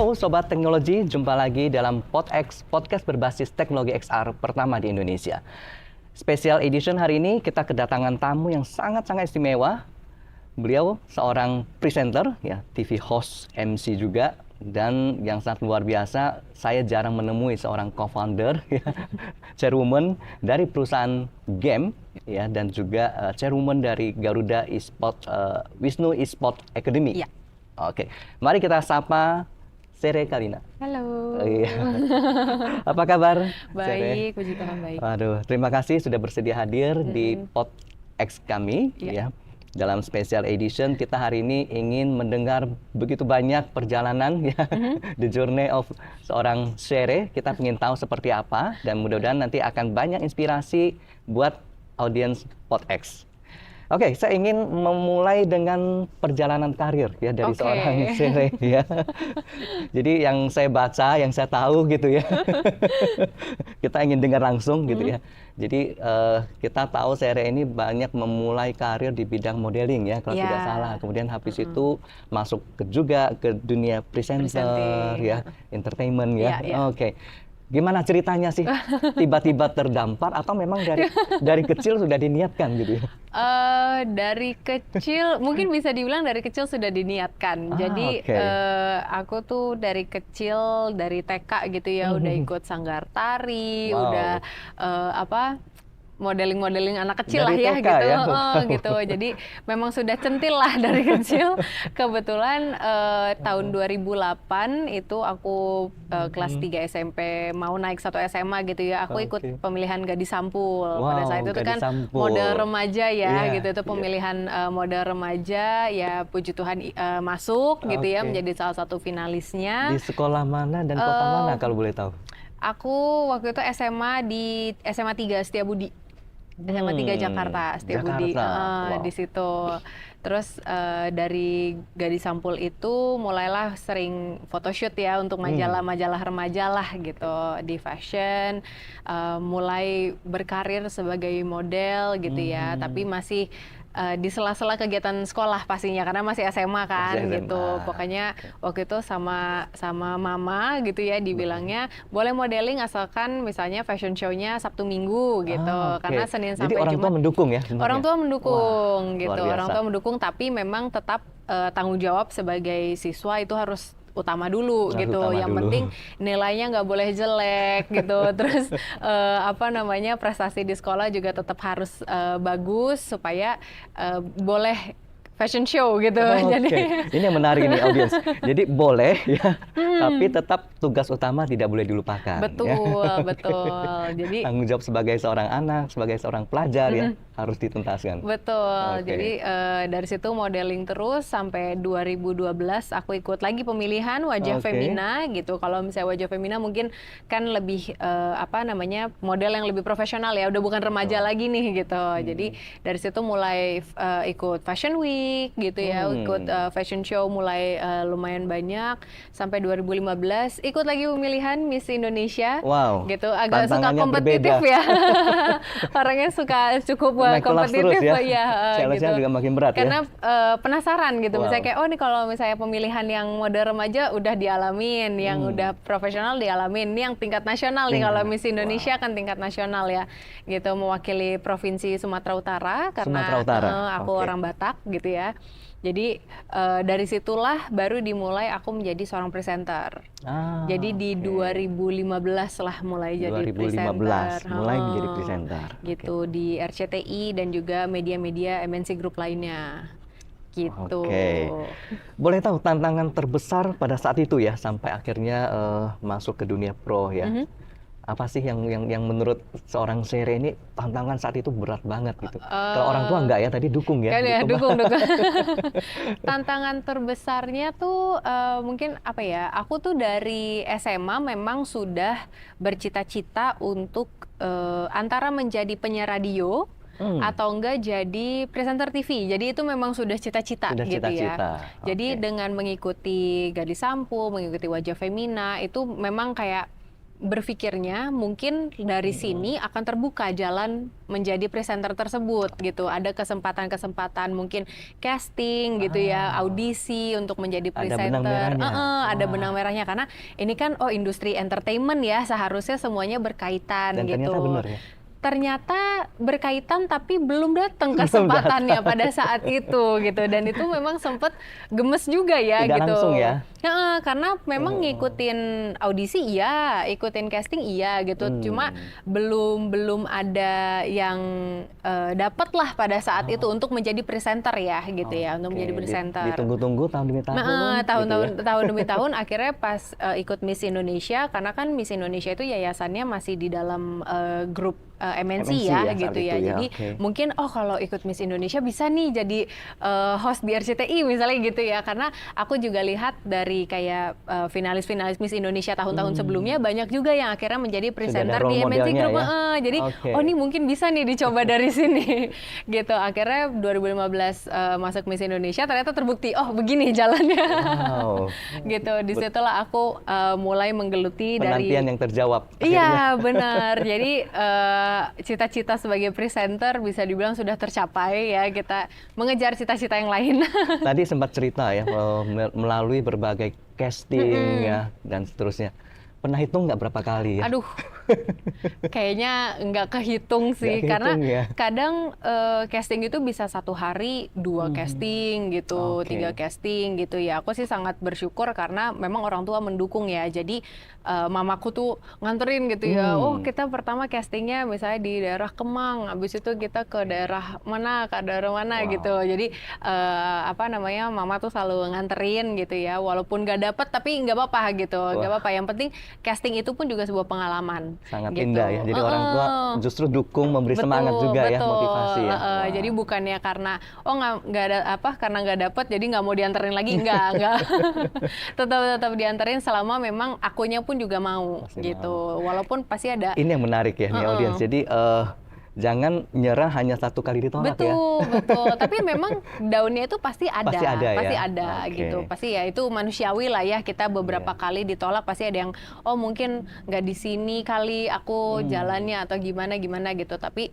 Halo Sobat Teknologi, jumpa lagi dalam PodX, podcast berbasis teknologi XR pertama di Indonesia. Special edition hari ini kita kedatangan tamu yang sangat-sangat istimewa. Beliau seorang presenter, ya, TV host, MC juga. Dan yang sangat luar biasa, saya jarang menemui seorang co-founder, ya, chairwoman dari perusahaan game, ya, dan juga chairwoman dari Garuda Esport, Wisnu Esport Academy. Ya. Oke, mari kita sapa Sere Kalina. Halo. Iya. Apa kabar? Baik, puji Tuhan baik. Waduh, terima kasih sudah bersedia hadir di PodX kami. Ya. Dalam special edition, kita hari ini ingin mendengar begitu banyak perjalanan, ya, the journey of seorang Sere. Kita ingin tahu seperti apa, dan mudah-mudahan nanti akan banyak inspirasi buat audiens PodX. Oke, saya ingin memulai dengan perjalanan karir, ya, dari seorang Sere, ya. Jadi yang saya baca, yang saya tahu gitu, ya. Kita ingin dengar langsung gitu, ya. Jadi kita tahu Sere ini banyak memulai karir di bidang modeling, ya, kalau tidak salah. Kemudian habis itu masuk juga ke dunia presenter, ya, entertainment, ya. Oke. Gimana ceritanya sih? Tiba-tiba terdampar atau memang dari kecil sudah diniatkan gitu ya? Dari kecil, mungkin bisa dibilang dari kecil sudah diniatkan. Jadi aku tuh dari kecil, dari TK gitu ya, udah ikut sanggar tari, udah modeling anak kecil dari lah ya, TK, gitu, ya? gitu. Jadi memang sudah centil lah dari kecil. Kebetulan tahun 2008 itu aku kelas 3 SMP mau naik 1 SMA gitu ya. Aku ikut pemilihan Gadis Sampul. Pada saat itu kan model remaja ya, gitu. Itu pemilihan model remaja, ya puji Tuhan masuk gitu ya, menjadi salah satu finalisnya. Di sekolah mana dan kota mana kalau boleh tahu? Aku waktu itu SMA 3 Setiabudi. SMA 3 Jakarta, Setiabudi. Di situ. Terus dari Gadis Sampul itu mulailah sering photoshoot ya untuk majalah-majalah remaja lah gitu, di fashion. Mulai berkarir sebagai model gitu ya, tapi masih di sela-sela kegiatan sekolah pastinya karena masih SMA kan, gitu. Pokoknya waktu itu sama mama gitu ya, dibilangnya boleh modeling asalkan misalnya fashion show-nya Sabtu Minggu gitu. Karena Senin sampai Jumat. Jadi orang tua mendukung ya? Orang tua mendukung. Wah, gitu. Orang tua mendukung, tapi memang tetap tanggung jawab sebagai siswa itu harus utama dulu gitu. Yang penting nilainya nggak boleh jelek gitu. Terus prestasi di sekolah juga tetap harus bagus supaya boleh fashion show gitu. Jadi ini yang menarik nih audiens. Jadi boleh ya, tapi tetap tugas utama tidak boleh dilupakan. Betul, ya. Betul. Jadi tanggung jawab sebagai seorang anak, sebagai seorang pelajar ya harus dituntaskan. Betul. Jadi dari situ modeling terus sampai 2012 aku ikut lagi pemilihan Wajah Femina gitu. Kalau misalnya Wajah Femina mungkin kan lebih model yang lebih profesional ya, udah bukan remaja lagi nih gitu. Jadi dari situ mulai ikut Fashion Week gitu ya, ikut fashion show mulai lumayan banyak sampai 2015 ikut lagi pemilihan Miss Indonesia. Gitu, agak suka kompetitif ya. Orangnya suka cukup kompetitif ya. Challenge-nya juga makin berat karena penasaran gitu. Misalnya kayak nih kalau misalnya pemilihan yang model remaja udah dialamin, yang udah profesional dialamin, ini yang tingkat nasional nih. Kalau Miss Indonesia kan tingkat nasional ya, gitu, mewakili provinsi Sumatera Utara karena aku orang Batak gitu ya. Jadi dari situlah baru dimulai aku menjadi seorang presenter. Jadi di 2015 lah mulai jadi presenter. Mulai menjadi presenter. Gitu, di RCTI dan juga media-media MNC Group lainnya. Gitu. Boleh tahu tantangan terbesar pada saat itu ya, sampai akhirnya masuk ke dunia pro ya. Apa sih yang menurut seorang Sere ini tantangan saat itu berat banget gitu? Kalau orang tua enggak ya, tadi dukung ya? Kan ya, dukung. Tantangan terbesarnya tuh mungkin aku tuh dari SMA memang sudah bercita-cita untuk antara menjadi penyiar radio atau enggak jadi presenter TV. Jadi itu memang sudah cita-cita gitu ya. Jadi dengan mengikuti Gadis Sampul, mengikuti Wajah Femina, itu memang kayak berpikirnya mungkin dari sini akan terbuka jalan menjadi presenter tersebut gitu. Ada kesempatan-kesempatan mungkin casting gitu ya, audisi untuk menjadi presenter. Ada benang merahnya. Ada benang merahnya karena ini kan industri entertainment ya, seharusnya semuanya berkaitan Dan gitu. ternyata benar ya. Ternyata berkaitan tapi belum datang kesempatannya pada saat itu gitu, dan itu memang sempat gemes juga ya. Tidak gitu. langsung ya? Karena memang ngikutin audisi iya, ikutin casting iya gitu, cuma belum ada yang dapat lah pada saat itu untuk menjadi presenter ya gitu ya, untuk menjadi presenter. Ditunggu-tunggu tahun demi tahun. Tahun demi tahun akhirnya pas ikut Miss Indonesia, karena kan Miss Indonesia itu yayasannya masih di dalam grup MNC ya gitu ya. Jadi mungkin kalau ikut Miss Indonesia bisa nih jadi host di RCTI misalnya gitu ya, karena aku juga lihat dari kayak finalis-finalis Miss Indonesia tahun-tahun sebelumnya banyak juga yang akhirnya menjadi presenter di MNC Group. Ya? Jadi ini mungkin bisa nih dicoba dari sini gitu. Akhirnya 2015 masuk Miss Indonesia, ternyata terbukti begini jalannya. Gitu. Disitulah aku mulai menggeluti penantian yang terjawab. Iya benar. Jadi cita-cita sebagai presenter bisa dibilang sudah tercapai ya, kita mengejar cita-cita yang lain. Tadi sempat cerita ya melalui berbagai casting ya dan seterusnya. Pernah hitung nggak berapa kali ya? Aduh, kayaknya nggak kehitung sih, karena kadang casting itu bisa satu hari 2 casting gitu, 3 casting gitu ya. Aku sih sangat bersyukur karena memang orang tua mendukung ya. Jadi mamaku tuh nganterin gitu ya. Kita pertama castingnya misalnya di daerah Kemang, habis itu kita ke daerah mana gitu. Jadi mama tuh selalu nganterin gitu ya. Walaupun nggak dapet tapi nggak apa-apa gitu, nggak apa-apa. Yang penting casting itu pun juga sebuah pengalaman. Sangat gitu. indah ya. Jadi orang tua justru dukung, memberi semangat juga ya, motivasi ya. Jadi bukannya karena nggak ada karena nggak dapet jadi nggak mau dianterin lagi, enggak. tetap dianterin selama memang akunya pun juga mau gitu. Walaupun pasti ada. Ini yang menarik ya nih audiens. Jadi jangan nyerah hanya satu kali ditolak ya. Betul. Tapi memang daunnya itu pasti ada. Pasti ada gitu. Pasti ya itu manusiawi lah ya. Kita beberapa kali ditolak pasti ada yang mungkin nggak di sini kali aku jalannya atau gimana gitu. Tapi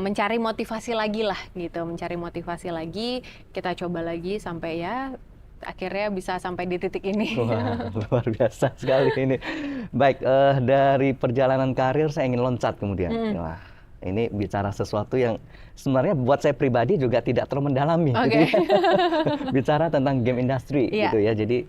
mencari motivasi lagi lah gitu. Mencari motivasi lagi, kita coba lagi sampai ya akhirnya bisa sampai di titik ini. Wah, luar biasa sekali ini. Baik, dari perjalanan karir saya ingin loncat kemudian. Wah, ini bicara sesuatu yang sebenarnya buat saya pribadi juga tidak terlalu mendalami. Jadi, bicara tentang game industry gitu ya. Jadi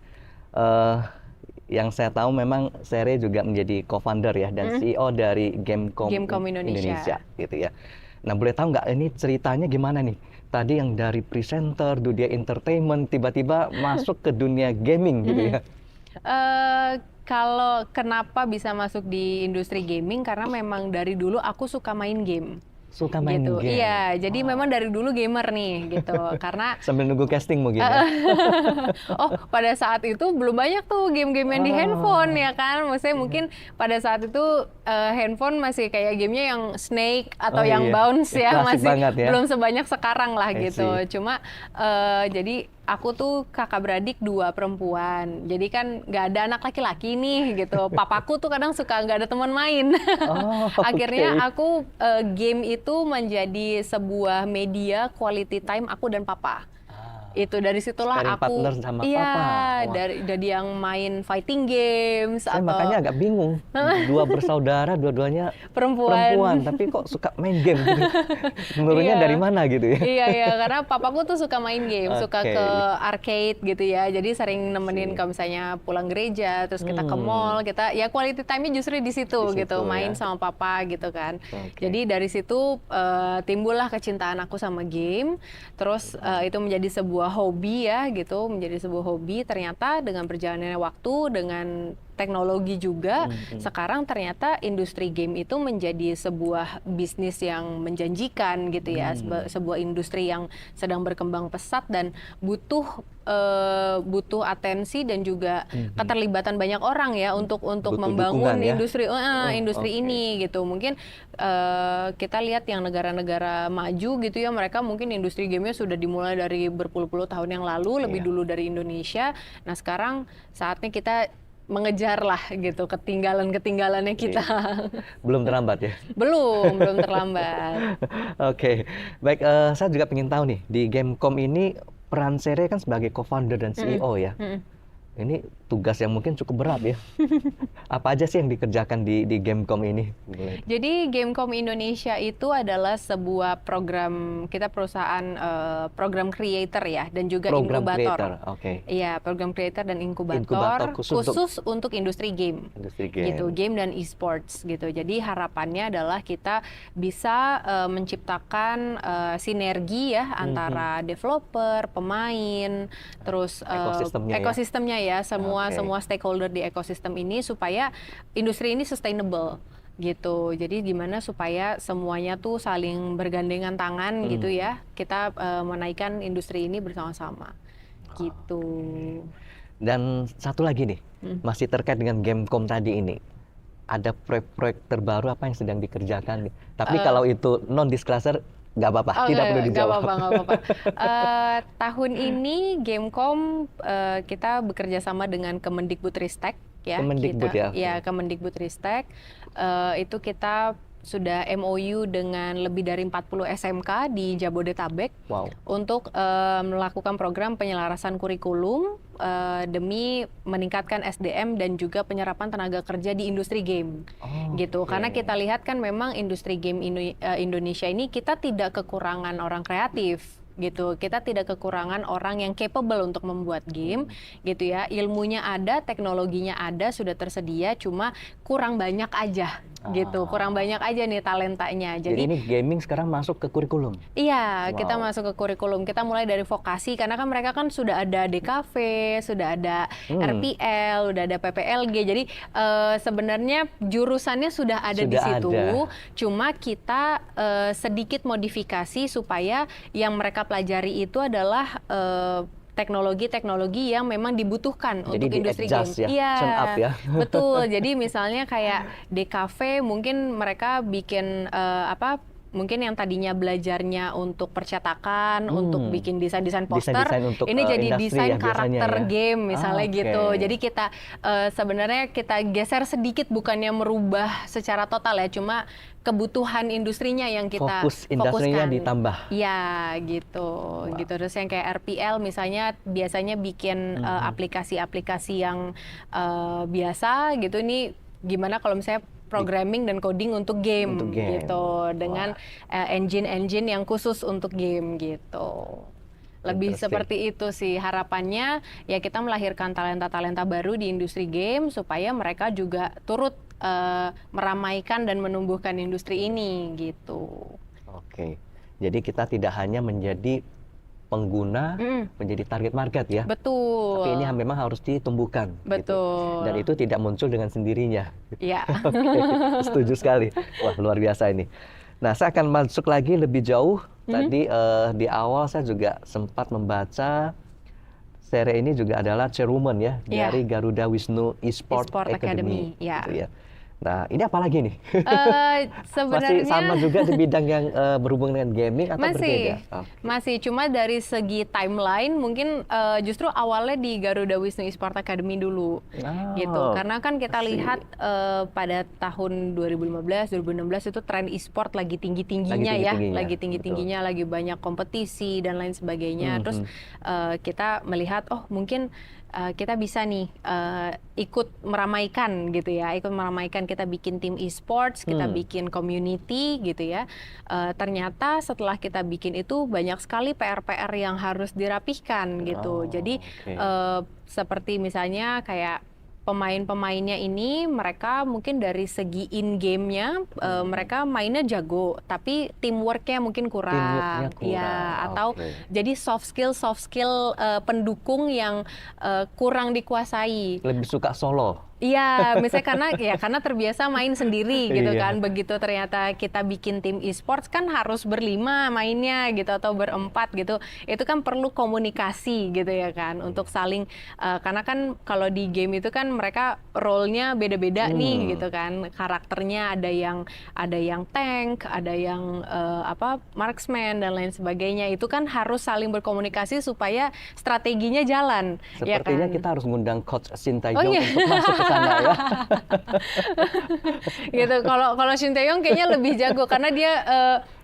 yang saya tahu memang Sere juga menjadi co-founder ya dan CEO dari Gamecom Indonesia gitu ya. Nah, boleh tahu nggak ini ceritanya gimana nih? Tadi yang dari presenter, dunia entertainment, tiba-tiba masuk ke dunia gaming gitu ya. Kalau kenapa bisa masuk di industri gaming, karena memang dari dulu aku suka main game. Suka main gitu. game? Iya, jadi memang dari dulu gamer nih gitu. Karena sambil nunggu casting mungkin ya? Pada saat itu belum banyak tuh game-game yang di handphone ya kan. Maksudnya mungkin pada saat itu handphone masih kayak gamenya yang Snake atau yang Bounce ya. Masih belum sebanyak sekarang lah gitu. Cuma jadi aku tuh kakak beradik 2 perempuan, jadi kan nggak ada anak laki-laki nih gitu. Papaku tuh kadang suka nggak ada teman main. Akhirnya aku game itu menjadi sebuah media quality time aku dan papa. Itu dari situlah aku sama papa. dari yang main fighting games. Saya makanya agak bingung, 2 bersaudara dua-duanya perempuan tapi kok suka main game gitu. Menurutnya dari mana gitu ya? Iya, karena papaku tuh suka main game, suka ke arcade gitu ya. Jadi sering nemenin kalau misalnya pulang gereja, terus kita ke mall, kita ya quality time-nya justru di situ gitu, main sama papa gitu kan. Jadi dari situ timbullah kecintaan aku sama game. Terus itu menjadi sebuah hobi ya gitu, menjadi sebuah hobi. Ternyata dengan berjalannya waktu, dengan teknologi juga, sekarang ternyata industri game itu menjadi sebuah bisnis yang menjanjikan gitu ya, sebuah industri yang sedang berkembang pesat dan butuh atensi dan juga keterlibatan banyak orang ya untuk membangun industri ini gitu. Mungkin kita lihat yang negara-negara maju gitu ya, mereka mungkin industri gamenya sudah dimulai dari berpuluh-puluh tahun yang lalu, lebih dulu dari Indonesia. Nah sekarang saatnya kita mengejar lah gitu ketinggalannya kita. Belum terlambat ya? Belum terlambat. Oke, baik. Saya juga ingin tahu nih, di Gamecom ini peran Sere kan sebagai co-founder dan CEO ya. Ini tugas yang mungkin cukup berat ya. Apa aja sih yang dikerjakan di Gamecom ini? Jadi Gamecom Indonesia itu adalah sebuah program, kita perusahaan program creator ya, dan juga Program inkubator. creator, oke. Iya, program creator dan inkubator khusus untuk industri game. Industri game. Gitu, game dan e-sports gitu. Jadi harapannya adalah kita bisa menciptakan sinergi ya antara developer, pemain, terus ekosistemnya ya, semua stakeholder di ekosistem ini supaya industri ini sustainable gitu. Jadi gimana supaya semuanya tuh saling bergandengan tangan gitu ya. Kita menaikkan industri ini bersama-sama gitu. Dan satu lagi nih, masih terkait dengan Gamecom tadi ini. Ada proyek-proyek terbaru apa yang sedang dikerjakan nih? Tapi kalau itu non-disclosure, nggak apa-apa, tidak perlu dijawab. Nggak apa-apa. Tahun ini Gamecom kita bekerja sama dengan Kemendikbudristek ya. Kemendikbud ya? Ya, Kemendikbudristek. Itu kita sudah MOU dengan lebih dari 40 SMK di Jabodetabek untuk melakukan program penyelarasan kurikulum demi meningkatkan SDM dan juga penyerapan tenaga kerja di industri game gitu. Karena kita lihat kan memang industri game Indonesia ini kita tidak kekurangan orang kreatif gitu. Kita tidak kekurangan orang yang capable untuk membuat game gitu ya. Ilmunya ada, teknologinya ada, sudah tersedia, cuma kurang banyak aja gitu. Kurang banyak aja nih talentanya. Jadi ini gaming sekarang masuk ke kurikulum? Iya, kita masuk ke kurikulum. Kita mulai dari vokasi, karena kan mereka kan sudah ada DKV, sudah ada RPL, sudah ada PPLG. Jadi sebenarnya jurusannya sudah ada di situ. Cuma kita sedikit modifikasi supaya yang mereka pelajari itu adalah teknologi-teknologi yang memang dibutuhkan untuk industri game. Iya, ya. Betul. Jadi misalnya kayak DKV mungkin mereka bikin mungkin yang tadinya belajarnya untuk percetakan, untuk bikin desain-desain poster, untuk, ini jadi desain karakter game misalnya gitu. Jadi kita sebenarnya kita geser sedikit, bukannya merubah secara total ya, cuma kebutuhan industrinya yang kita industrinya ditambah. Ya, gitu. Gitu. Terus yang kayak RPL misalnya biasanya bikin aplikasi-aplikasi yang biasa gitu. Ini gimana kalau misalnya programming dan coding untuk game gitu, dengan engine-engine yang khusus untuk game gitu. Lebih seperti itu sih harapannya, ya kita melahirkan talenta-talenta baru di industri game supaya mereka juga turut meramaikan dan menumbuhkan industri ini gitu. Oke, jadi kita tidak hanya menjadi pengguna, menjadi target market ya. Betul. Tapi ini memang harus ditumbuhkan. Betul. Gitu. Dan itu tidak muncul dengan sendirinya. Iya. Oke, setuju sekali. Wah, luar biasa ini. Nah, saya akan masuk lagi lebih jauh. Tadi di awal saya juga sempat membaca Sere ini juga adalah chairwoman ya dari Garuda Wisnu Esport Academy. Gitu ya. Nah, ini apa lagi nih? Sebenarnya masih sama juga di bidang yang berhubungan dengan gaming atau berbeda? Masih, cuma dari segi timeline mungkin justru awalnya di Garuda Wisnu Esport Academy dulu, gitu. Karena kan kita lihat pada tahun 2015, 2016 itu tren e-sport lagi tinggi-tingginya ya, lagi tinggi-tingginya, lagi banyak kompetisi dan lain sebagainya. Terus kita melihat, oh mungkin kita bisa nih ikut meramaikan gitu ya, kita bikin tim e-sports, kita bikin community gitu ya. Ternyata setelah kita bikin itu banyak sekali PR-PR yang harus dirapihkan gitu. Jadi seperti misalnya kayak pemain-pemainnya ini mereka mungkin dari segi in-game-nya mereka mainnya jago, tapi teamwork-nya mungkin kurang. Ya, atau jadi soft skill pendukung yang kurang dikuasai. Lebih suka solo. Iya, misalnya karena terbiasa main sendiri gitu Iya. kan. Begitu ternyata kita bikin tim e-sports kan harus berlima mainnya gitu atau berempat gitu. Itu kan perlu komunikasi gitu ya kan untuk saling karena kan kalau di game itu kan mereka role-nya beda-beda nih gitu kan. Karakternya ada yang tank, ada yang marksman dan lain sebagainya. Itu kan harus saling berkomunikasi supaya strateginya jalan. Ya Sepertinya kan? kita harus ngundang Coach Shin Oh Tae-yong iya. untuk masuk ke sana ya. Gitu. Kalau Shin Tae-yong kayaknya lebih jago karena dia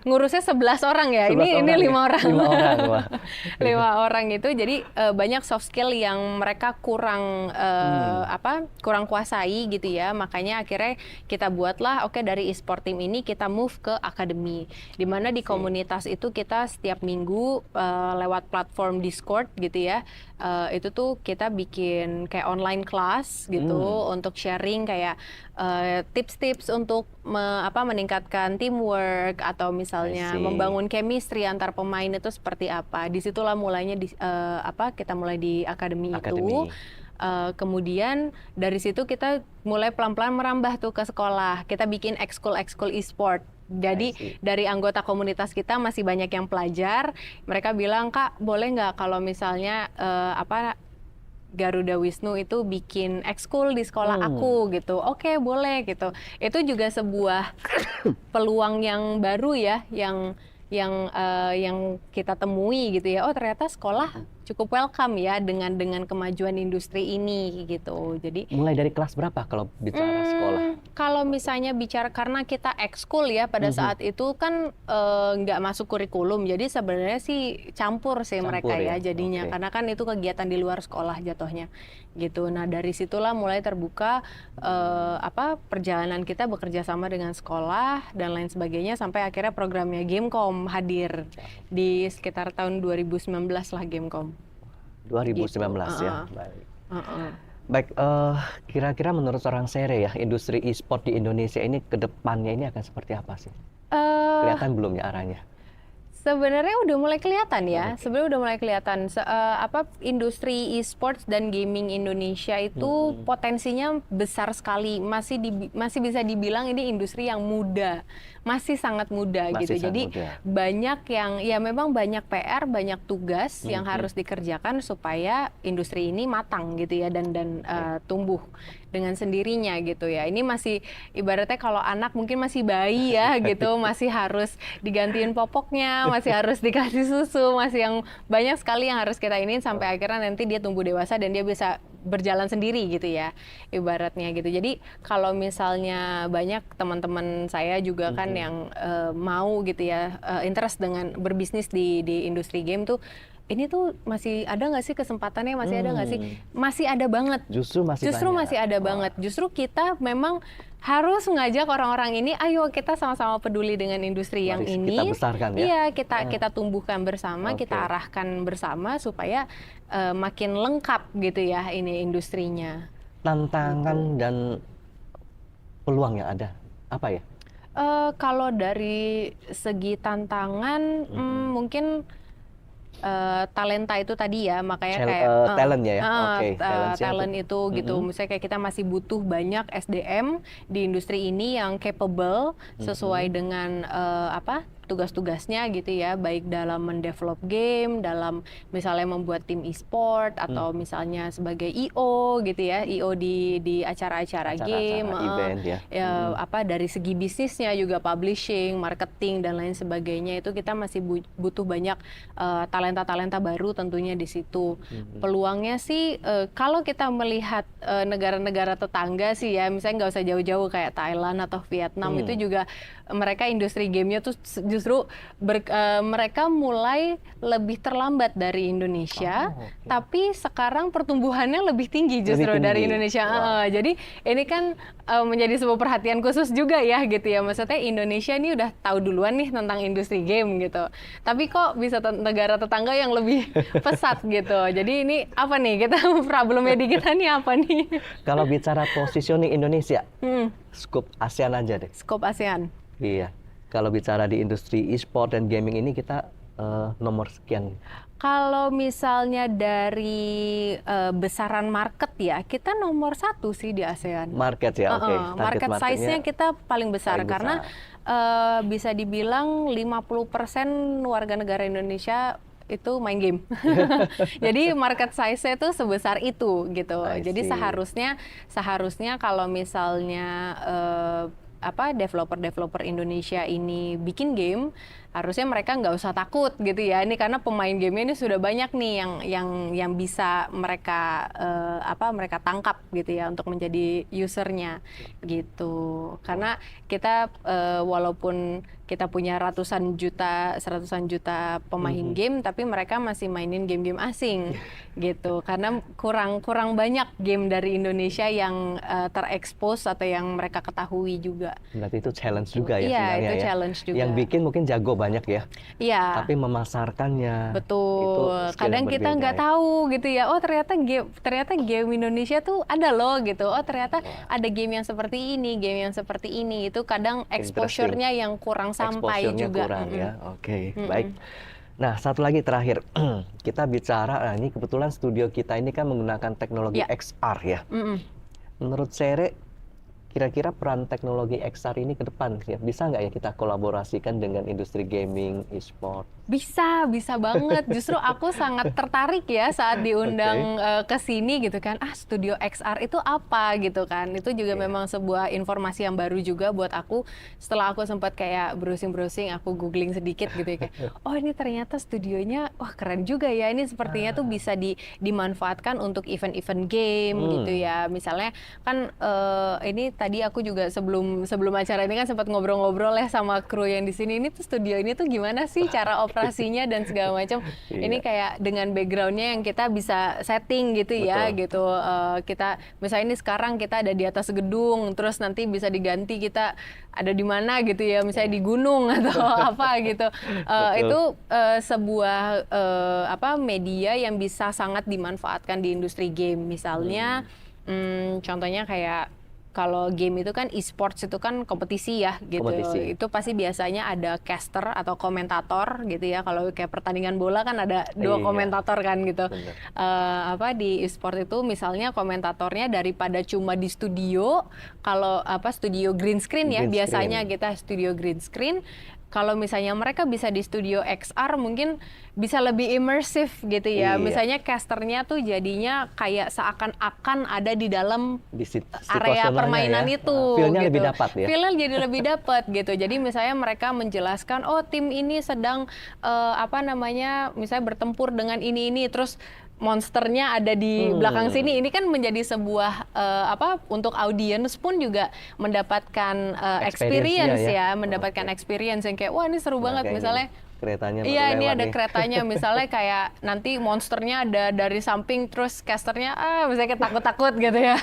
ngurusnya 11 orang ya. 11 Ini orang 5 ya? orang. 5 orang, wah. 5 orang itu jadi banyak soft skill yang mereka kurang kurang kuasai gitu ya. Makanya akhirnya kita buatlah dari e-sport team ini kita move ke akademi. Di mana di komunitas itu kita setiap minggu lewat platform Discord gitu ya. Itu tuh kita bikin kayak online class gitu untuk sharing kayak tips-tips untuk meningkatkan teamwork atau misalnya membangun chemistry antar pemain itu seperti apa. Disitulah mulainya kita mulai di akademi itu. Kemudian dari situ kita mulai pelan-pelan merambah tuh ke sekolah. Kita bikin ekskul e-sport. Jadi dari anggota komunitas kita masih banyak yang pelajar. Mereka bilang, Kak, boleh nggak kalau misalnya Garuda Wisnu itu bikin ekskul di sekolah aku gitu. Oke, boleh gitu. Itu juga sebuah peluang yang baru ya, yang kita temui gitu ya. Oh, ternyata sekolah cukup welcome ya dengan kemajuan industri ini gitu. Jadi mulai dari kelas berapa kalau bicara sekolah? Kalau misalnya bicara karena kita ekskul ya pada saat itu kan nggak masuk kurikulum. Jadi sebenarnya sih campur mereka ya jadinya karena kan itu kegiatan di luar sekolah jatuhnya gitu. Nah, dari situlah mulai terbuka perjalanan kita bekerja sama dengan sekolah dan lain sebagainya sampai akhirnya programnya Gamecom hadir di sekitar tahun 2019 lah Gamecom. 2019 gitu. ya. Baik. Baik, kira-kira menurut seorang Sere ya, industri e-sport di Indonesia ini ke depannya ini akan seperti apa sih? Kelihatan belum ya arahnya? Sebenarnya udah mulai kelihatan ya. Sebenarnya udah mulai kelihatan industri e-sports dan gaming Indonesia itu potensinya besar sekali. Masih bisa dibilang ini industri yang muda. Masih sangat muda gitu. Jadi banyak yang ya memang banyak PR, banyak tugas yang harus dikerjakan supaya industri ini matang gitu ya dan tumbuh dengan sendirinya gitu ya. Ini masih ibaratnya kalau anak mungkin masih bayi ya gitu, masih harus digantiin popoknya, masih harus dikasih susu, masih yang banyak sekali yang harus kita iniin sampai akhirnya nanti dia tumbuh dewasa dan dia bisa berjalan sendiri gitu ya ibaratnya gitu. Jadi kalau misalnya banyak teman-teman saya juga kan yang mau gitu ya interest dengan berbisnis di industri game tuh ini tuh masih ada nggak sih kesempatannya, masih ada nggak sih? Masih ada banget. Justru masih ada banget. Justru kita memang harus mengajak orang-orang ini, ayo kita sama-sama peduli dengan industri yang ini. Kita besarkan ya. Iya, kita tumbuhkan bersama, kita arahkan bersama supaya makin lengkap gitu ya ini industrinya. Tantangan dan peluang yang ada apa ya? Kalau dari segi tantangan mungkin talenta itu tadi ya, makanya kayak talentnya ya. talent itu gitu. Misalnya kayak kita masih butuh banyak SDM di industri ini yang capable sesuai dengan tugas-tugasnya gitu ya, baik dalam mendevelop game, dalam misalnya membuat tim e-sport atau misalnya sebagai IO gitu ya, IO di acara-acara game, event ya. Dari segi bisnisnya juga publishing, marketing dan lain sebagainya itu kita masih butuh banyak talenta-talenta baru tentunya di situ. Peluangnya sih kalau kita melihat negara-negara tetangga sih ya, misalnya nggak usah jauh-jauh kayak Thailand atau Vietnam itu juga mereka industri gamenya tuh justru mereka mulai lebih terlambat dari Indonesia, tapi sekarang pertumbuhannya lebih tinggi justru dari Indonesia. Jadi ini kan menjadi sebuah perhatian khusus juga ya gitu ya. Maksudnya Indonesia ini udah tahu duluan nih tentang industri game gitu. Tapi kok bisa negara tetangga yang lebih pesat gitu. Jadi ini apa nih problemnya di kita nih apa nih? Kalau bicara positioning Indonesia, skop ASEAN aja deh. Skop ASEAN. Iya. Kalau bicara di industri e-sport dan gaming ini kita nomor sekian. Kalau misalnya dari besaran market ya, kita nomor 1 sih di ASEAN. Market ya, oke. Market size-nya kita paling besar karena bisa dibilang 50% warga negara Indonesia itu main game. Jadi market size-nya itu sebesar itu gitu. Jadi seharusnya kalau misalnya developer Indonesia ini bikin game, harusnya mereka nggak usah takut gitu ya. Ini karena pemain game ini sudah banyak nih yang bisa mereka mereka tangkap gitu ya untuk menjadi usernya gitu. Karena kita walaupun kita punya seratusan juta pemain game, tapi mereka masih mainin game-game asing gitu. Karena kurang banyak game dari Indonesia yang terekspos atau yang mereka ketahui juga. Berarti itu challenge juga ya sebenarnya. Iya, itu ya. Challenge juga. Yang bikin mungkin jago banyak ya. Iya. Tapi memasarkannya. Betul. Kadang kita nggak tahu gitu ya. Oh ternyata game Indonesia tuh ada loh gitu. Oh ternyata ada game yang seperti ini, game yang seperti ini. Itu kadang exposure-nya yang kurang sampai juga. Kurang ya. Oke, baik. Nah, satu lagi terakhir. Kita bicara, ini kebetulan studio kita ini kan menggunakan teknologi XR ya. Menurut Sere, kira-kira peran teknologi XR ini ke depan ya, bisa nggak ya kita kolaborasikan dengan industri gaming, e-sport? Bisa banget. Justru aku sangat tertarik ya saat diundang ke sini gitu kan. Studio XR itu apa gitu kan. Itu juga memang sebuah informasi yang baru juga buat aku. Setelah aku sempat kayak browsing, aku googling sedikit gitu ya. Kayak, oh ini ternyata studionya, wah keren juga ya. Ini sepertinya tuh bisa dimanfaatkan untuk event-event game gitu ya. Misalnya kan ini tadi aku juga sebelum acara ini kan sempat ngobrol-ngobrol ya sama kru yang di sini. Ini tuh studio ini tuh gimana sih cara operasinya dan segala macam. Ini kayak dengan backgroundnya yang kita bisa setting gitu ya. Gitu. Kita misalnya ini sekarang kita ada di atas gedung, terus nanti bisa diganti kita ada di mana gitu ya, misalnya di gunung atau apa gitu. Itu sebuah media yang bisa sangat dimanfaatkan di industri game. Misalnya contohnya kayak kalau game itu kan e-sports itu kan kompetisi ya gitu. Itu pasti biasanya ada caster atau komentator gitu ya. Kalau kayak pertandingan bola kan ada 2 komentator kan gitu. Di e-sport itu misalnya komentatornya daripada cuma di studio, kalau studio green screen ya, biasanya kita studio green screen. Kalau misalnya mereka bisa di studio XR mungkin bisa lebih imersif gitu ya. Misalnya casternya tuh jadinya kayak seakan-akan ada di dalam area permainan itu. Feel-nya gitu. lebih dapat ya. Feel-nya jadi lebih dapat gitu. Jadi misalnya mereka menjelaskan, oh tim ini sedang misalnya bertempur dengan ini terus monsternya ada di belakang sini. Ini kan menjadi sebuah untuk audiens pun juga mendapatkan experience ya, mendapatkan experience yang kayak wah ini seru banget misalnya. Keretanya ini ada keretanya misalnya kayak nanti monsternya ada dari samping terus casternya misalnya kayak takut-takut gitu ya.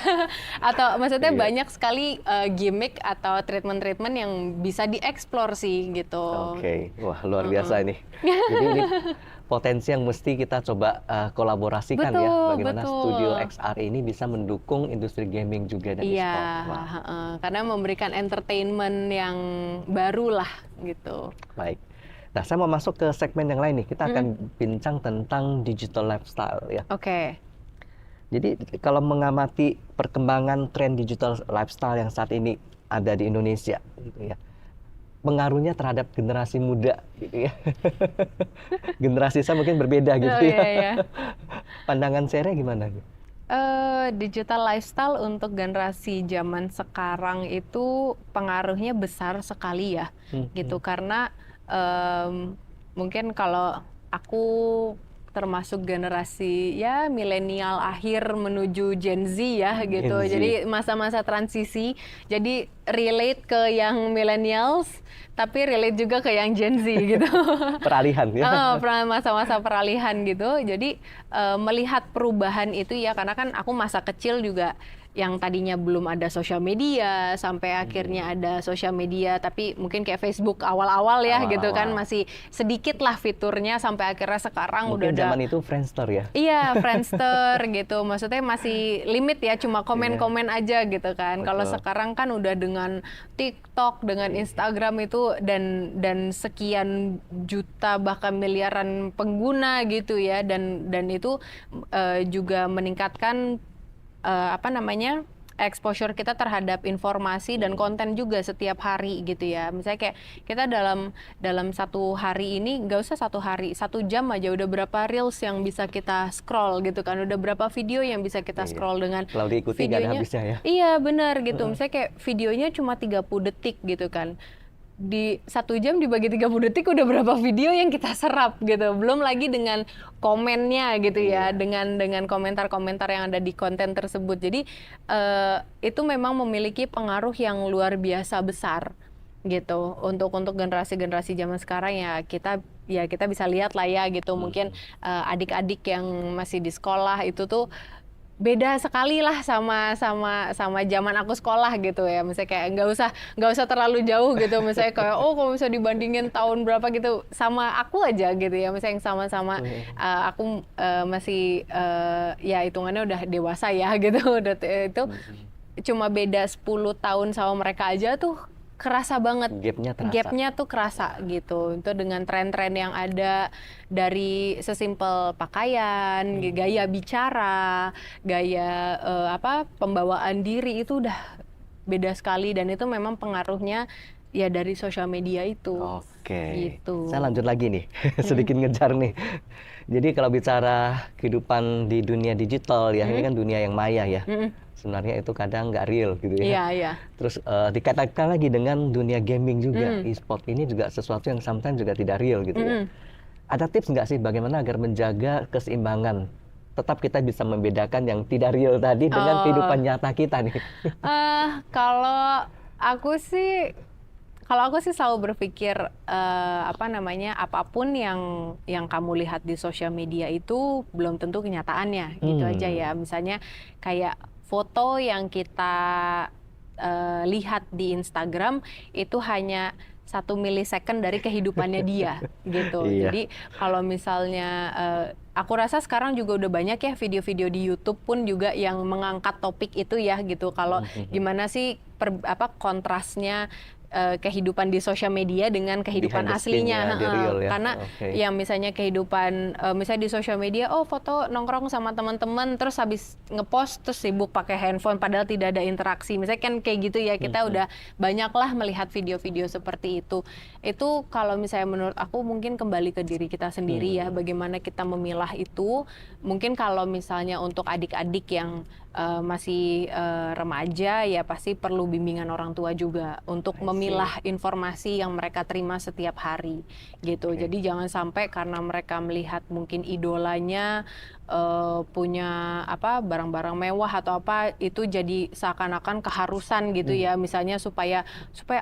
Atau maksudnya banyak sekali gimmick atau treatment yang bisa dieksplor sih gitu. Oke, wah luar biasa ini. Jadi ini potensi yang mesti kita coba kolaborasikan ya, bagaimana studio XR ini bisa mendukung industri gaming juga dan e-sport. Karena memberikan entertainment yang baru lah gitu. Baik. Nah, saya mau masuk ke segmen yang lain nih. Kita akan bincang tentang digital lifestyle ya. Oke. Jadi kalau mengamati perkembangan tren digital lifestyle yang saat ini ada di Indonesia, gitu ya, pengaruhnya terhadap generasi muda, gitu ya. Generasi saya mungkin berbeda gitu ya. Pandangan Sere gimana? Digital lifestyle untuk generasi zaman sekarang itu pengaruhnya besar sekali ya, gitu karena mungkin kalau aku termasuk generasi ya milenial akhir menuju Gen Z ya gitu. Jadi masa-masa transisi. Jadi relate ke yang millennials tapi relate juga ke yang Gen Z gitu. Peralihan ya. Masa-masa peralihan gitu. Jadi melihat perubahan itu ya karena kan aku masa kecil juga yang tadinya belum ada sosial media sampai akhirnya ada sosial media, tapi mungkin kayak Facebook awal-awal ya gitu kan, masih sedikit lah fiturnya sampai akhirnya sekarang mungkin udah ada. Zaman itu Friendster ya? Iya, Friendster gitu. Maksudnya masih limit ya, cuma komen-komen aja gitu kan. Kalau sekarang kan udah dengan TikTok, dengan Instagram itu dan sekian juta bahkan miliaran pengguna gitu ya, dan itu juga meningkatkan exposure kita terhadap informasi dan konten juga setiap hari gitu ya. Misalnya kayak kita dalam satu hari ini, nggak usah satu hari, 1 jam aja udah berapa reels yang bisa kita scroll gitu kan, udah berapa video yang bisa kita scroll dengan kalau diikuti nggak ada habisnya ya. Iya benar gitu. Misalnya kayak videonya cuma 30 detik gitu kan, di 1 jam dibagi 30 detik udah berapa video yang kita serap gitu. Belum lagi dengan komennya gitu ya, dengan komentar-komentar yang ada di konten tersebut. Jadi itu memang memiliki pengaruh yang luar biasa besar gitu untuk generasi-generasi zaman sekarang ya. Kita bisa lihat lah ya gitu. Mungkin adik-adik yang masih di sekolah itu tuh beda sekali lah sama zaman aku sekolah gitu ya. Misalnya kayak nggak usah terlalu jauh gitu. Misalnya kayak kalau misalnya dibandingin tahun berapa gitu sama aku aja gitu ya. Misalnya yang sama-sama aku masih ya hitungannya udah dewasa ya gitu. Itu cuma beda 10 tahun sama mereka aja tuh kerasa banget, gapnya tuh kerasa gitu. Itu dengan tren-tren yang ada dari sesimpel pakaian, gaya bicara, gaya pembawaan diri itu udah beda sekali, dan itu memang pengaruhnya ya dari sosial media itu. Oke. Gitu. Saya lanjut lagi nih, sedikit ngejar nih. Jadi kalau bicara kehidupan di dunia digital ya, ini kan dunia yang maya ya. Sebenarnya itu kadang nggak real gitu ya. Iya. Terus dikaitkan lagi dengan dunia gaming juga, e-sport ini juga sesuatu yang sometimes juga tidak real gitu ya. Ada tips nggak sih bagaimana agar menjaga keseimbangan? Tetap kita bisa membedakan yang tidak real tadi dengan kehidupan nyata kita nih. Kalau aku sih selalu berpikir apapun yang kamu lihat di sosial media itu belum tentu kenyataannya gitu aja ya. Misalnya kayak foto yang kita lihat di Instagram itu hanya 1 milisecond dari kehidupannya dia gitu. Jadi kalau misalnya aku rasa sekarang juga udah banyak ya video-video di YouTube pun juga yang mengangkat topik itu ya gitu. Kalau gimana sih kontrasnya kehidupan di sosial media dengan kehidupan aslinya, karena yang misalnya kehidupan misalnya di sosial media foto nongkrong sama teman-teman terus habis ngepost terus sibuk pakai handphone padahal tidak ada interaksi, misalnya kan kayak gitu ya. Kita udah banyaklah melihat video-video seperti itu kalau misalnya menurut aku mungkin kembali ke diri kita sendiri ya, bagaimana kita memilah itu. Mungkin kalau misalnya untuk adik-adik yang masih remaja ya pasti perlu bimbingan orang tua juga untuk memilah informasi yang mereka terima setiap hari gitu. Jadi jangan sampai karena mereka melihat mungkin idolanya punya barang-barang mewah atau apa, itu jadi seakan-akan keharusan gitu ya. Misalnya supaya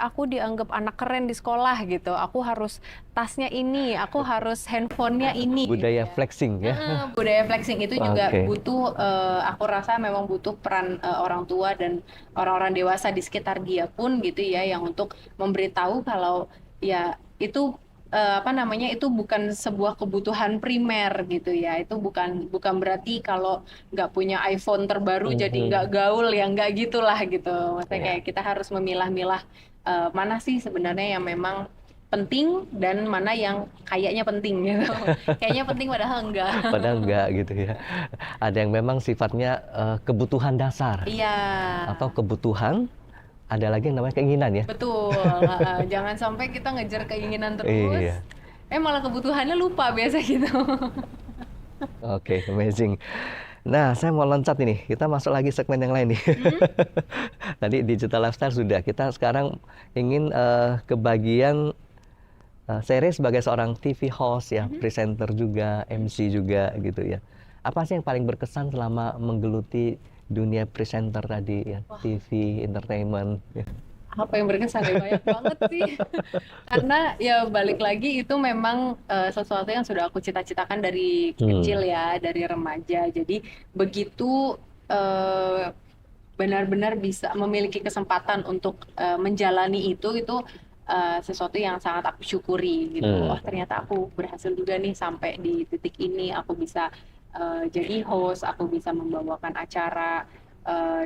aku dianggap anak keren di sekolah gitu, aku harus tasnya ini, aku harus handphonenya ini. Budaya flexing ya. Budaya flexing itu juga butuh, aku rasa memang butuh peran orang tua dan orang-orang dewasa di sekitar dia pun gitu ya, yang untuk memberitahu kalau ya itu itu bukan sebuah kebutuhan primer gitu ya. Itu bukan berarti kalau nggak punya iPhone terbaru jadi nggak gaul ya, nggak gitulah gitu. Maksudnya kayak kita harus memilah-milah mana sih sebenarnya yang memang penting dan mana yang kayaknya penting gitu. Kayaknya penting padahal enggak. Padahal enggak gitu ya. Ada yang memang sifatnya kebutuhan dasar. Iya. Atau kebutuhan, ada lagi yang namanya keinginan ya. Betul. Jangan sampai kita ngejar keinginan terus. Malah kebutuhannya lupa biasa gitu. Oke, amazing. Nah, saya mau loncat ini. Kita masuk lagi segmen yang lain nih. Tadi digital lifestyle sudah. Kita sekarang ingin ke bagian Sherry sebagai seorang TV host ya, presenter juga, MC juga gitu ya. Apa sih yang paling berkesan selama menggeluti dunia presenter tadi ya, TV, entertainment? Apa yang berkesan ya, banyak banget sih. Karena ya balik lagi itu memang sesuatu yang sudah aku cita-citakan dari kecil ya, dari remaja. Jadi begitu benar-benar bisa memiliki kesempatan untuk menjalani itu sesuatu yang sangat aku syukuri gitu. Oh ternyata aku berhasil juga nih sampai di titik ini, aku bisa jadi host, aku bisa membawakan acara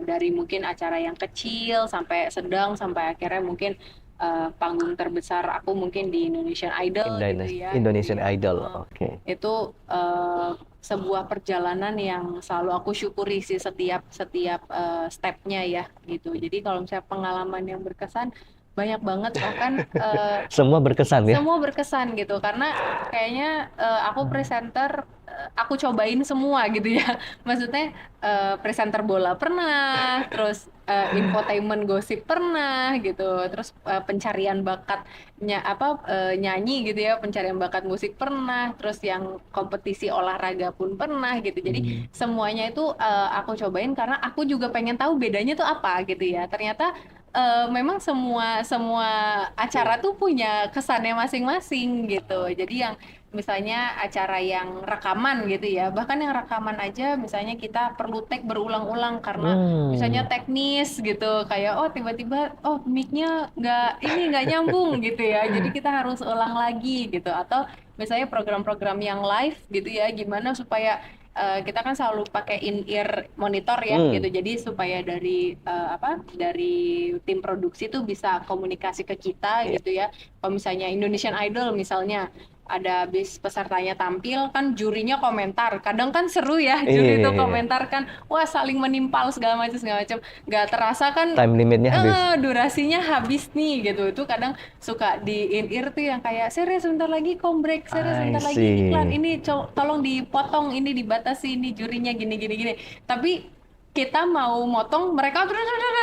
dari mungkin acara yang kecil sampai sedang sampai akhirnya mungkin panggung terbesar aku mungkin di Indonesian Idol gitu ya. Indonesian Idol, oke. Itu sebuah perjalanan yang selalu aku syukuri sih setiap stepnya ya gitu. Jadi kalau misalnya pengalaman yang berkesan banyak banget, bahkan semua berkesan ya? Semua berkesan gitu, karena kayaknya aku presenter, aku cobain semua gitu ya. Maksudnya presenter bola pernah, terus infotainment gosip pernah gitu, terus pencarian bakatnya nyanyi gitu ya, pencarian bakat musik pernah, terus yang kompetisi olahraga pun pernah gitu. Jadi semuanya itu aku cobain karena aku juga pengen tahu bedanya tuh apa gitu ya. Ternyata memang semua acara tuh punya kesannya masing-masing gitu. Jadi yang misalnya acara yang rekaman gitu ya, bahkan yang rekaman aja misalnya kita perlu take berulang-ulang karena misalnya teknis gitu, kayak oh tiba-tiba oh mic-nya nggak nyambung gitu ya, jadi kita harus ulang lagi gitu. Atau misalnya program-program yang live gitu ya, gimana supaya kita kan selalu pakai in-ear monitor ya gitu, jadi supaya dari tim produksi tuh bisa komunikasi ke kita gitu ya. Kalau misalnya Indonesian Idol misalnya ada habis pesertanya tampil kan jurinya komentar, kadang kan seru ya juri itu komentar kan, wah saling menimpal segala macam nggak terasa kan time limitnya habis, durasinya habis nih gitu. Itu kadang suka di in ear tuh yang kayak serius sebentar lagi kombrek, serius sebentar lagi iklan, ini tolong dipotong, ini dibatasi, ini jurinya gini. Tapi kita mau motong, mereka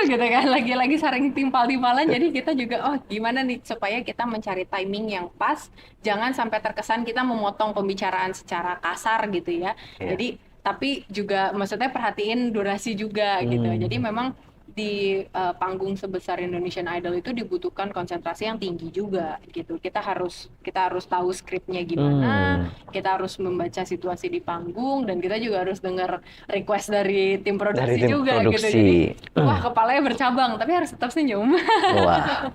gitu kan, lagi-lagi saling timpal-timpalan. Jadi kita juga oh gimana nih supaya kita mencari timing yang pas, jangan sampai terkesan kita memotong pembicaraan secara kasar gitu ya. Jadi tapi juga maksudnya perhatiin durasi juga gitu. Jadi memang di panggung sebesar Indonesian Idol itu dibutuhkan konsentrasi yang tinggi juga gitu. Kita harus tahu skripnya gimana, kita harus membaca situasi di panggung, dan kita juga harus dengar request dari tim produksi juga gitu. Jadi wah kepalanya bercabang tapi harus tetap senyum. Wah.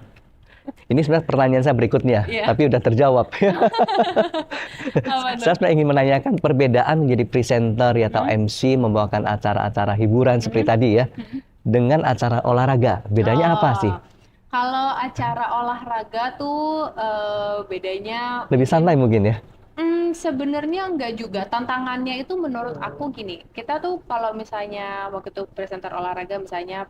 Ini sebenarnya pertanyaan saya berikutnya, tapi udah terjawab. Saya sebenarnya ingin menanyakan perbedaan menjadi presenter ya atau MC membawakan acara-acara hiburan seperti tadi ya, dengan acara olahraga. Bedanya apa sih? Kalau acara olahraga tuh bedanya lebih santai mungkin ya? Sebenarnya enggak juga. Tantangannya itu menurut aku gini, kita tuh kalau misalnya waktu itu presenter olahraga misalnya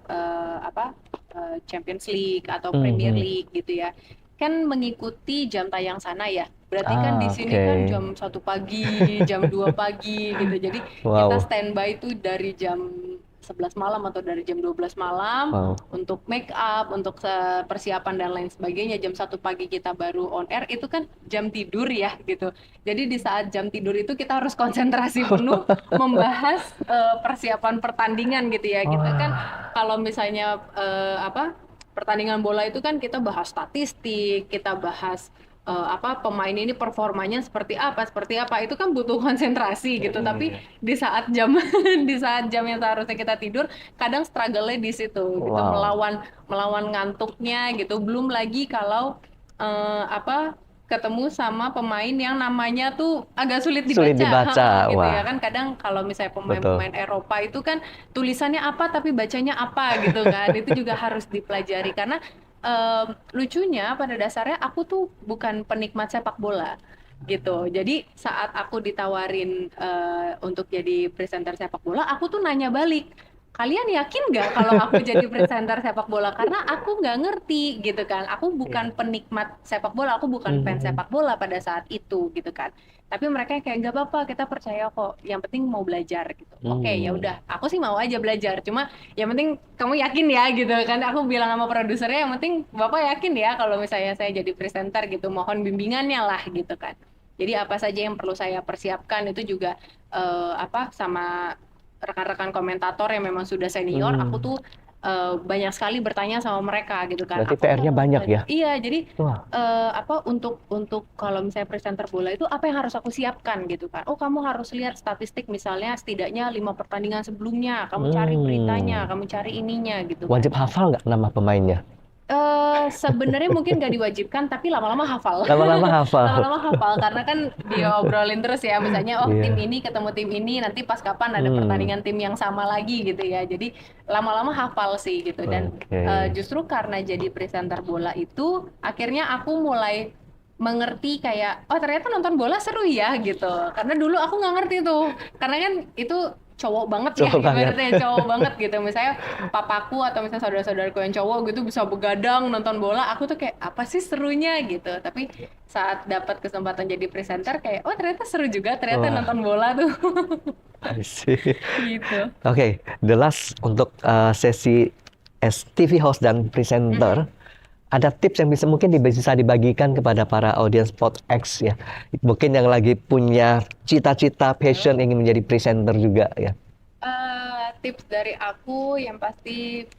Champions League atau Premier League gitu ya, kan mengikuti jam tayang sana ya. Berarti kan di sini kan jam 1 pagi, jam 2 pagi gitu. Jadi kita standby itu dari jam 11 malam atau dari jam 12 malam untuk make up, untuk persiapan dan lain sebagainya. Jam 1 pagi kita baru on air, itu kan jam tidur ya gitu. Jadi di saat jam tidur itu kita harus konsentrasi penuh membahas persiapan pertandingan gitu ya. Kita kan kalau misalnya pertandingan bola itu kan kita bahas statistik, kita bahas pemain ini performanya seperti apa itu kan butuh konsentrasi gitu. Tapi di saat jam yang seharusnya kita tidur, kadang struggle-nya di situ gitu, melawan ngantuknya gitu. Belum lagi kalau ketemu sama pemain yang namanya tuh agak sulit dibaca. Gitu ya kan, kadang kalau misalnya pemain Eropa itu kan tulisannya apa tapi bacanya apa gitu kan. Itu juga harus dipelajari karena lucunya pada dasarnya aku tuh bukan penikmat sepak bola gitu. Jadi saat aku ditawarin untuk jadi presenter sepak bola, aku tuh nanya balik, kalian yakin nggak kalau aku jadi presenter sepak bola? Karena aku nggak ngerti gitu kan. Aku bukan penikmat sepak bola, aku bukan fans sepak bola pada saat itu gitu kan. Tapi mereka kayak nggak apa-apa, kita percaya kok. Yang penting mau belajar gitu. Oke, ya udah. Aku sih mau aja belajar. Cuma yang penting kamu yakin ya gitu kan. Aku bilang sama produsernya, yang penting Bapak yakin ya kalau misalnya saya jadi presenter gitu. Mohon bimbingannya lah gitu kan. Jadi apa saja yang perlu saya persiapkan itu juga sama rekan-rekan komentator yang memang sudah senior. Aku tuh banyak sekali bertanya sama mereka gitu kan. Berarti PR-nya banyak ya? Iya, jadi Wah. apa untuk kalau misalnya presenter bola itu apa yang harus aku siapkan gitu kan? Oh, kamu harus lihat statistik misalnya setidaknya 5 pertandingan sebelumnya, kamu cari beritanya, kamu cari ininya gitu kan. Wajib hafal nggak nama pemainnya? Sebenarnya mungkin gak diwajibkan, tapi lama-lama hafal. Lama-lama hafal. Lama-lama hafal karena kan diobrolin terus ya, misalnya oh tim Iya. ini ketemu tim ini, nanti pas kapan ada pertandingan tim yang sama lagi gitu ya. Jadi lama-lama hafal sih gitu. Dan Oke. justru karena jadi presenter bola itu, akhirnya aku mulai mengerti kayak oh ternyata nonton bola seru ya gitu. Karena dulu aku nggak ngerti tuh, karena kan itu cowok banget ya, Coba banget. ibaratnya cowok banget gitu. Misalnya papaku atau misalnya saudara-saudaraku yang cowok gitu bisa begadang nonton bola, aku tuh kayak apa sih serunya gitu. Tapi saat dapat kesempatan jadi presenter kayak oh ternyata seru juga, ternyata Wah, nonton bola tuh. I see. Gitu. Oke, the last untuk sesi as TV host dan presenter, ada tips yang bisa dibagikan kepada para audiens PodX ya. Mungkin yang lagi punya cita-cita, passion ingin menjadi presenter juga ya. Tips dari aku yang pasti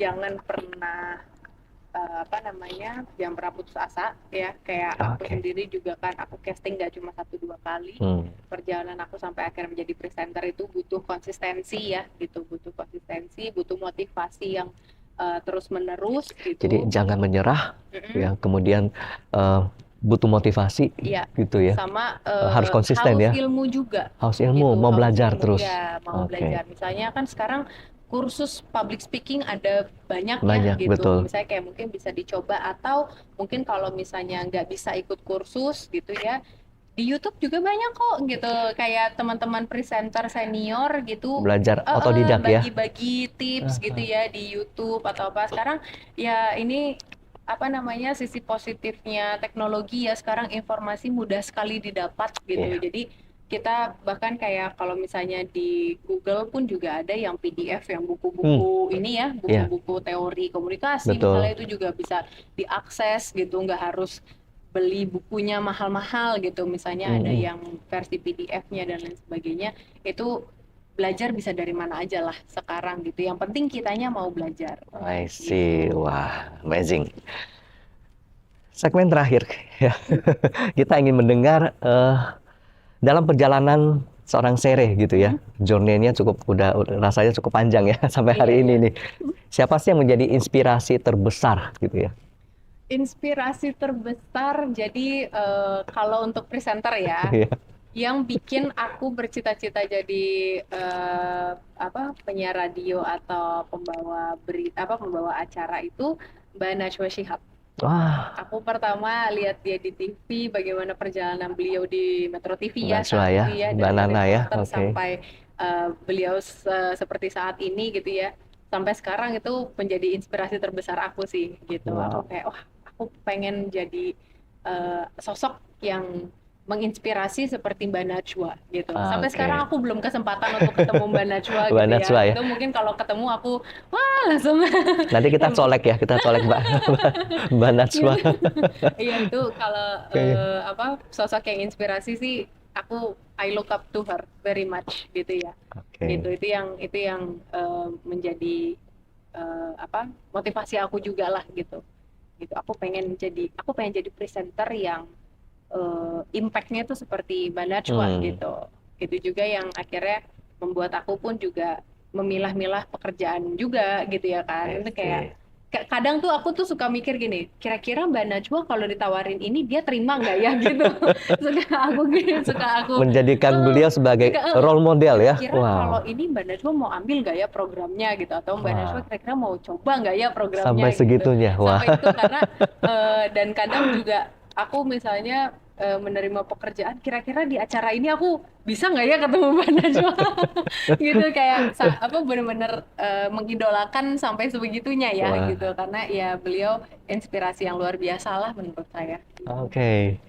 jangan pernah jangan pernah putus asa ya. Kayak aku Oke. sendiri juga kan aku casting gak cuma 1-2 kali. Perjalanan aku sampai akhirnya menjadi presenter itu butuh konsistensi ya gitu, butuh konsistensi, butuh motivasi yang terus menerus gitu. Jadi jangan menyerah ya. Kemudian butuh motivasi Iya, gitu ya. sama Harus konsisten haus ya. ilmu juga. Haus ilmu, Gitu, mau haus belajar ilmu, terus. ya, mau Oke. belajar. Misalnya kan sekarang kursus public speaking ada banyak ya Banyak, gitu. betul. Misalnya kayak mungkin bisa dicoba atau mungkin kalau misalnya nggak bisa ikut kursus gitu ya, di YouTube juga banyak kok gitu. Kayak teman-teman presenter senior gitu. Belajar otodidak ya. Bagi-bagi tips gitu ya di YouTube atau apa. Sekarang ya ini apa namanya sisi positifnya teknologi ya, sekarang informasi mudah sekali didapat gitu. Iya. Jadi kita bahkan kayak kalau misalnya di Google pun juga ada yang PDF yang buku-buku ini ya, Iya. buku-buku teori komunikasi Betul. misalnya, itu juga bisa diakses gitu, nggak harus beli bukunya mahal-mahal gitu. Misalnya ada yang versi PDF-nya dan lain sebagainya. Itu belajar bisa dari mana aja lah sekarang gitu. Yang penting kitanya mau belajar. I see. Wah, amazing. Segmen terakhir ya. Kita ingin mendengar dalam perjalanan seorang Shere gitu ya. Journey-nya udah rasanya cukup panjang ya sampai hari ini nih. Siapa sih yang menjadi inspirasi terbesar gitu ya? Inspirasi terbesar, jadi kalau untuk presenter ya, Iya. yang bikin aku bercita-cita jadi penyiar radio atau pembawa acara itu Mbak Najwa Shihab. Wah, Aku pertama lihat dia di TV, bagaimana perjalanan beliau di Metro TV ya, Najwa saat ya, itu ya, Mbak dari Nana ya, reporter oke. sampai beliau seperti saat ini gitu ya. Sampai sekarang itu menjadi inspirasi terbesar aku sih gitu. Aku Wow. kayak wah, aku pengen jadi sosok yang menginspirasi seperti Mbak Najwa gitu. Sampai Oke. sekarang aku belum kesempatan untuk ketemu Mbak Najwa Mbak gitu Najwa ya. Itu mungkin kalau ketemu aku wah langsung Nanti kita colek ya, Mbak Najwa. iya, itu kalau sosok yang inspirasi sih, aku I look up to her very much gitu ya. Oke. Gitu, itu yang menjadi motivasi aku juga lah gitu. Gitu. Aku pengen jadi presenter yang impact-nya tuh seperti Mbak Najwa gitu. Itu juga yang akhirnya membuat aku pun juga memilah-milah pekerjaan juga gitu ya kan. Itu kayak kadang tuh aku tuh suka mikir gini, kira-kira Mbak Najwa kalau ditawarin ini dia terima nggak ya gitu. suka aku Menjadikan beliau sebagai role model ya. Kira kalau ini Mbak Najwa mau ambil nggak ya programnya gitu, atau Mbak Najwa kira-kira mau coba nggak ya programnya Sampai gitu. segitunya, wah. Sampai itu karena dan kadang juga aku misalnya menerima pekerjaan, kira-kira di acara ini aku bisa nggak ya ketemu Mbak Najwa gitu, kayak benar-benar mengidolakan sampai sebegitunya ya. Wah. Gitu, karena ya beliau inspirasi yang luar biasa lah menurut saya. Oke.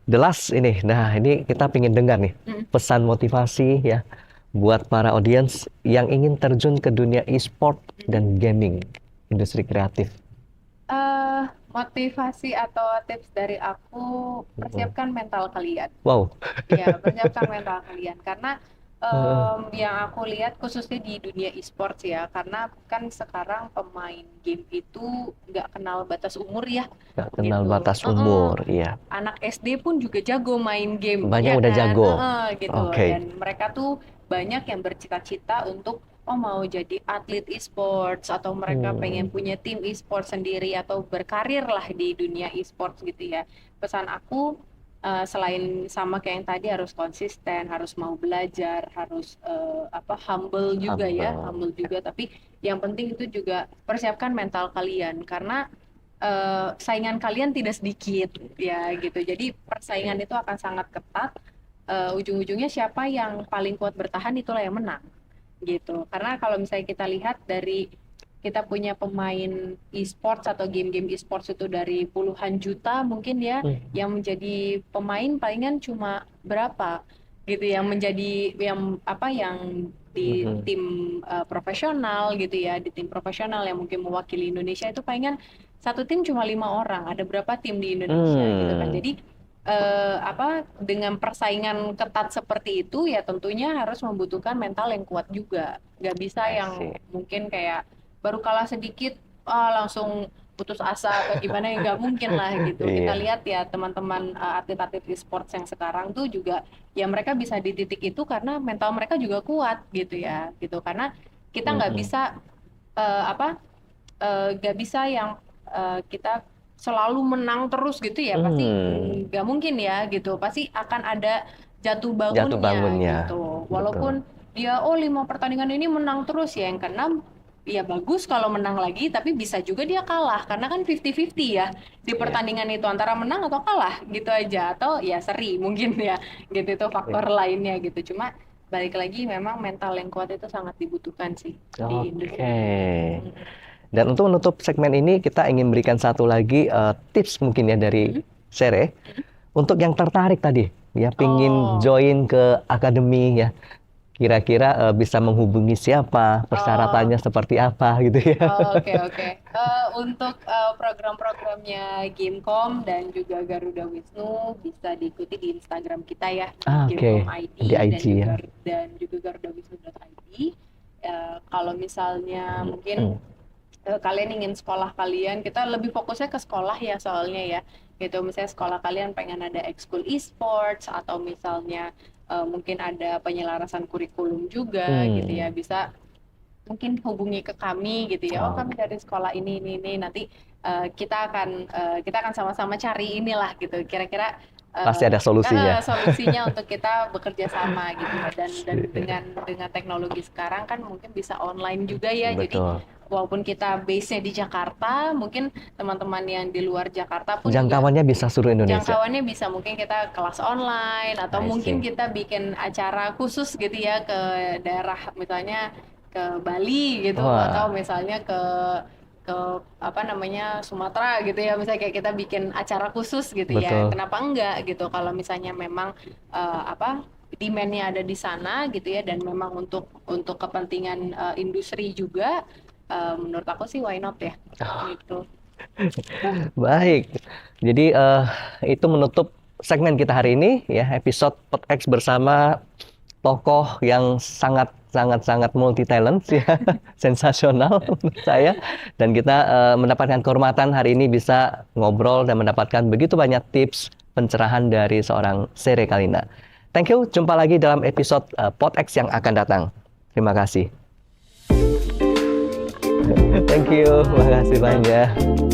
The last ini, nah ini kita pengen dengar nih pesan motivasi ya buat para audiens yang ingin terjun ke dunia e-sport dan gaming, industri kreatif. Motivasi atau tips dari aku, persiapkan mental kalian. Wow. Ya, persiapkan mental kalian karena Yang aku lihat khususnya di dunia e-sports ya, karena kan sekarang pemain game itu nggak kenal batas umur ya, Nggak kenal gitu. batas umur, iya. Anak SD pun juga jago main game, Banyak ya udah kan? jago. Gitu. Oke. Dan mereka tuh banyak yang bercita-cita untuk mau jadi atlet e-sports atau mereka pengen punya tim e-sports sendiri atau berkarir lah di dunia e-sports gitu ya. Pesan aku selain sama kayak yang tadi harus konsisten, harus mau belajar, harus humble juga ya, humble juga. Tapi yang penting itu juga persiapkan mental kalian karena saingan kalian tidak sedikit ya gitu. Jadi persaingan itu akan sangat ketat. Ujung-ujungnya siapa yang paling kuat bertahan itulah yang menang gitu. Karena kalau misalnya kita lihat dari kita punya pemain e-sports atau game-game e-sports itu dari puluhan juta mungkin ya, yang menjadi pemain palingan cuma berapa gitu, yang menjadi yang di tim profesional gitu ya, di tim profesional yang mungkin mewakili Indonesia itu palingan satu tim cuma 5 orang, ada berapa tim di Indonesia gitu kan. Jadi dengan persaingan ketat seperti itu ya tentunya harus membutuhkan mental yang kuat juga, nggak bisa yang mungkin kayak baru kalah sedikit langsung putus asa atau gimana, ya nggak mungkin lah gitu. Kita lihat ya teman-teman atlet-atlet e-sports yang sekarang tuh juga ya mereka bisa di titik itu karena mental mereka juga kuat gitu ya gitu. Karena kita nggak bisa nggak bisa yang kita selalu menang terus gitu ya, pasti nggak mungkin ya gitu, pasti akan ada jatuh bangunnya gitu. Walaupun dia 5 pertandingan ini menang terus ya, yang keenam ya bagus kalau menang lagi, tapi bisa juga dia kalah karena kan 50-50 ya di pertandingan itu, antara menang atau kalah gitu aja, atau ya seri mungkin ya gitu, itu faktor lainnya gitu. Cuma balik lagi memang mental yang kuat itu sangat dibutuhkan sih di industri. Dan untuk menutup segmen ini kita ingin berikan satu lagi tips mungkin ya dari Sere untuk yang tertarik tadi ya pingin join ke akademi ya. Kira-kira bisa menghubungi siapa, persyaratannya seperti apa gitu ya. Oke. Untuk program-programnya Gamecom dan juga Garuda Wisnu bisa diikuti di Instagram kita ya, Gamecom ID, di IG dan juga garudawisnu.id. Kalau misalnya mungkin kalian ingin sekolah kalian, kita lebih fokusnya ke sekolah ya soalnya ya gitu. Misalnya sekolah kalian pengen ada ekskul e-sports atau misalnya mungkin ada penyelarasan kurikulum juga gitu ya, bisa mungkin hubungi ke kami gitu ya. Kami dari sekolah ini nanti kita akan sama-sama cari inilah gitu, kira-kira pasti ada solusinya. Solusinya untuk kita bekerja sama gitu. Dan dengan teknologi sekarang kan mungkin bisa online juga ya. Jadi walaupun kita base-nya di Jakarta, mungkin teman-teman yang di luar Jakarta pun jangkauannya bisa seluruh Indonesia. Jangkauannya bisa, mungkin kita kelas online atau mungkin kita bikin acara khusus gitu ya ke daerah, misalnya ke Bali gitu, atau misalnya ke Sumatera gitu ya, misalnya kayak kita bikin acara khusus gitu ya. Kenapa enggak gitu, kalau misalnya memang demand-nya ada di sana gitu ya, dan memang untuk kepentingan industri juga, menurut aku sih why not ya gitu. Baik, jadi itu menutup segmen kita hari ini ya, episode PodX bersama tokoh yang sangat multi talent ya, sensasional menurut saya, dan kita mendapatkan kehormatan hari ini bisa ngobrol dan mendapatkan begitu banyak tips pencerahan dari seorang Sere Kalina. Thank you, jumpa lagi dalam episode PodX yang akan datang. Terima kasih. Thank you, makasih banyak.